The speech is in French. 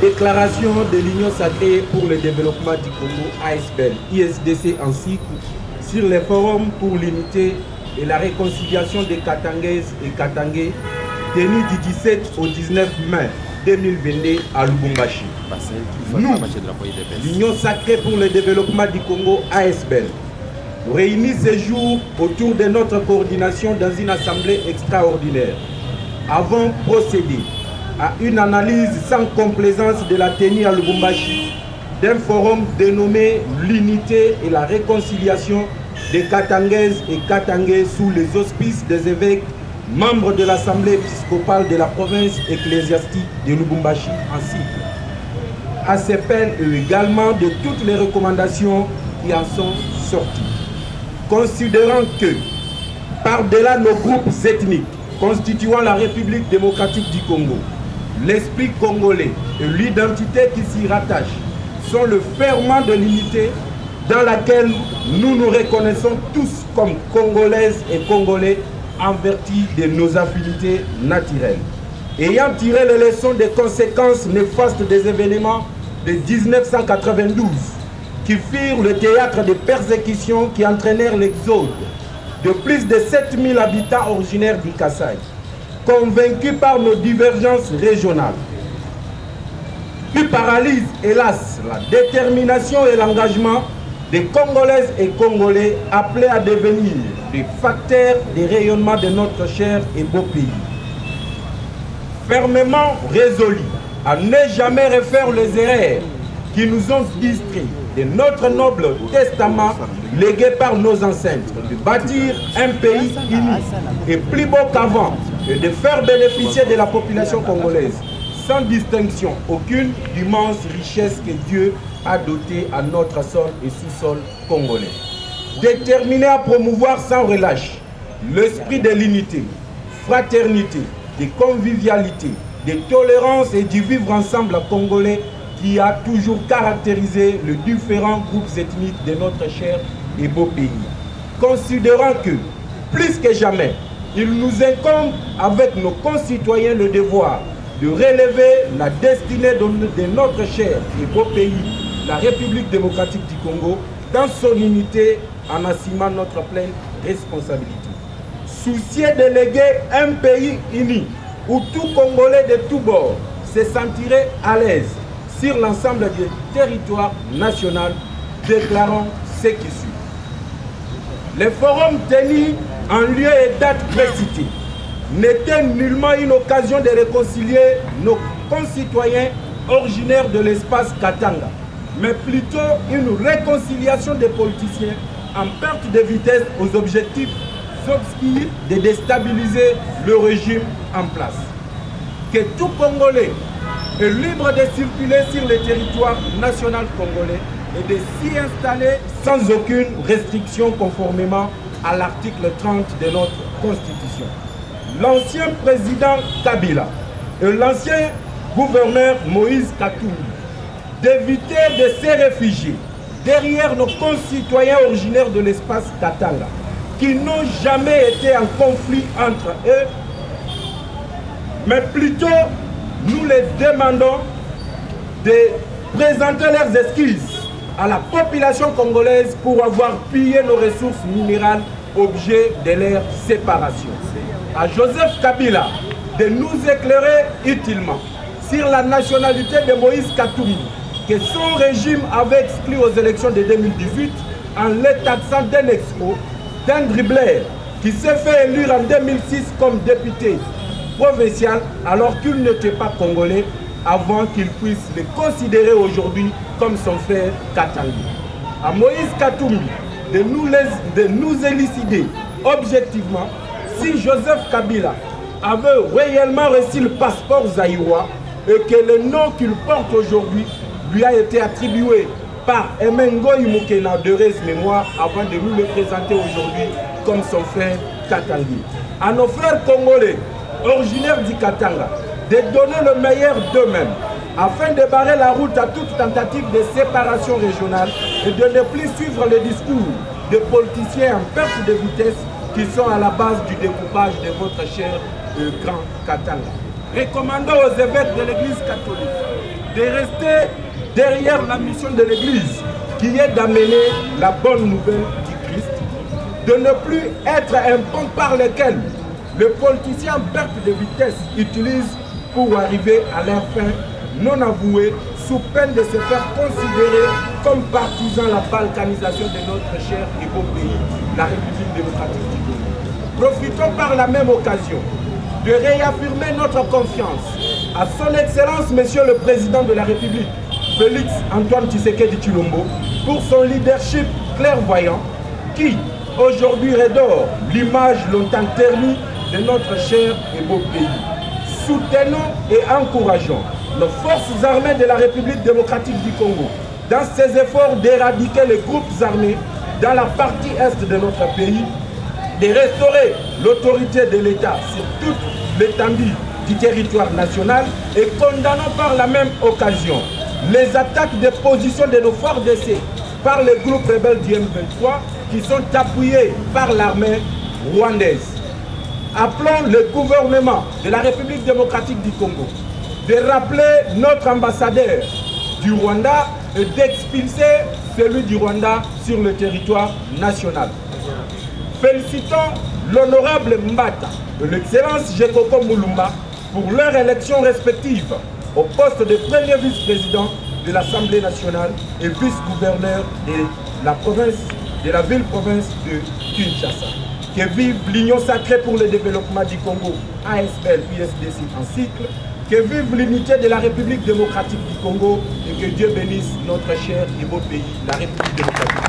Déclaration de l'Union sacrée pour le développement du Congo, ASBL, ISDC en cycle, sur les forums pour l'unité et la réconciliation des Katangaises et Katangais, tenu du 17 au 19 mai 2022 à Lubumbashi. Nous, l'Union sacrée pour le développement du Congo, ASBL, nous réunissons ce jour autour de notre coordination dans une assemblée extraordinaire, avant de procéder à une analyse sans complaisance de la tenue à Lubumbashi d'un forum dénommé l'unité et la réconciliation des Katangaises et Katangais sous les auspices des évêques, membres de l'Assemblée épiscopale de la province ecclésiastique de Lubumbashi en cycle, à ces peines et également de toutes les recommandations qui en sont sorties. Considérant que, par-delà nos groupes ethniques constituant la République démocratique du Congo, l'esprit congolais et l'identité qui s'y rattache sont le ferment de l'unité dans laquelle nous nous reconnaissons tous comme Congolaises et Congolais en vertu de nos affinités naturelles. Ayant tiré les leçons des conséquences néfastes des événements de 1992 qui firent le théâtre des persécutions qui entraînèrent l'exode de plus de 7000 habitants originaires du Kasaï, convaincus par nos divergences régionales, qui paralysent hélas la détermination et l'engagement des Congolaises et Congolais appelés à devenir des facteurs de rayonnement de notre cher et beau pays. Fermement résolus à ne jamais refaire les erreurs qui nous ont distraits de notre noble testament légué par nos ancêtres, de bâtir un pays uni et plus beau qu'avant et de faire bénéficier de la population congolaise sans distinction aucune d'immenses richesses que Dieu a dotées à notre sol et sous-sol congolais. Déterminé à promouvoir sans relâche l'esprit de l'unité, fraternité, de convivialité, de tolérance et du vivre ensemble congolais qui a toujours caractérisé les différents groupes ethniques de notre cher et beau pays. Considérant que, plus que jamais, il nous incombe avec nos concitoyens le devoir de relever la destinée de notre cher et beau pays, la République démocratique du Congo, dans son unité en assumant notre pleine responsabilité. Soucieux de léguer un pays uni où tout Congolais de tous bords se sentirait à l'aise sur l'ensemble du territoire national, déclarant ce qui suit. Le forum tenu en lieu et date précitée n'était nullement une occasion de réconcilier nos concitoyens originaires de l'espace Katanga, mais plutôt une réconciliation des politiciens en perte de vitesse aux objectifs obscurs de déstabiliser le régime en place. Que tout Congolais est libre de circuler sur le territoire national congolais et de s'y installer sans aucune restriction conformément à l'article 30 de notre Constitution. L'ancien président Kabila et l'ancien gouverneur Moïse Katumbi d'éviter de se réfugier derrière nos concitoyens originaires de l'espace Katanga qui n'ont jamais été en conflit entre eux, mais plutôt nous les demandons de présenter leurs excuses à la population congolaise pour avoir pillé nos ressources minérales, objet de leur séparation. À Joseph Kabila de nous éclairer utilement sur la nationalité de Moïse Katumbi, que son régime avait exclu aux élections de 2018 en les taxant d'un escroc, d'un dribbleur qui s'est fait élire en 2006 comme député provincial alors qu'il n'était pas congolais avant qu'il puisse le considérer aujourd'hui comme son frère Katangi. À Moïse Katumbi de nous élucider objectivement si Joseph Kabila avait réellement reçu le passeport zaïrois et que le nom qu'il porte aujourd'hui lui a été attribué par Emengo Imukena de Res Mémoire avant de nous le présenter aujourd'hui comme son frère Katangi. À nos frères congolais originaires du Katanga de donner le meilleur d'eux-mêmes afin de barrer la route à toute tentative de séparation régionale et de ne plus suivre le discours de politiciens en perte de vitesse qui sont à la base du découpage de votre cher grand Katanga. Recommandons aux évêques de l'Église catholique de rester derrière la mission de l'Église, qui est d'amener la bonne nouvelle du Christ, de ne plus être un pont par lequel les politiciens en perte de vitesse utilisent pour arriver à leur fin non avouée, sous peine de se faire considérer comme partisans la balkanisation de notre cher et beau pays, la République démocratique du Congo. Profitons par la même occasion de réaffirmer notre confiance à son Excellence, Monsieur le Président de la République, Félix Antoine Tshisekedi Tshilombo, pour son leadership clairvoyant qui, aujourd'hui, redore l'image longtemps ternie de notre cher et beau pays. Soutenons et encourageons nos forces armées de la République démocratique du Congo dans ses efforts d'éradiquer les groupes armés dans la partie est de notre pays, de restaurer l'autorité de l'État sur toute l'étendue du territoire national et condamnons par la même occasion les attaques des positions de nos forces d'essai par les groupes rebelles du M23 qui sont appuyés par l'armée rwandaise. Appelons le gouvernement de la République démocratique du Congo de rappeler notre ambassadeur du Rwanda et d'expulser celui du Rwanda sur le territoire national. Félicitons l'honorable Mbata de l'excellence Jekoko Mulumba pour leur élection respective au poste de premier vice-président de l'Assemblée nationale et vice-gouverneur de la province, de la ville-province de Kinshasa. Que vive l'Union sacrée pour le développement du Congo, ASPL, USDC en cycle. Que vive l'unité de la République démocratique du Congo et que Dieu bénisse notre cher et beau pays, la République démocratique.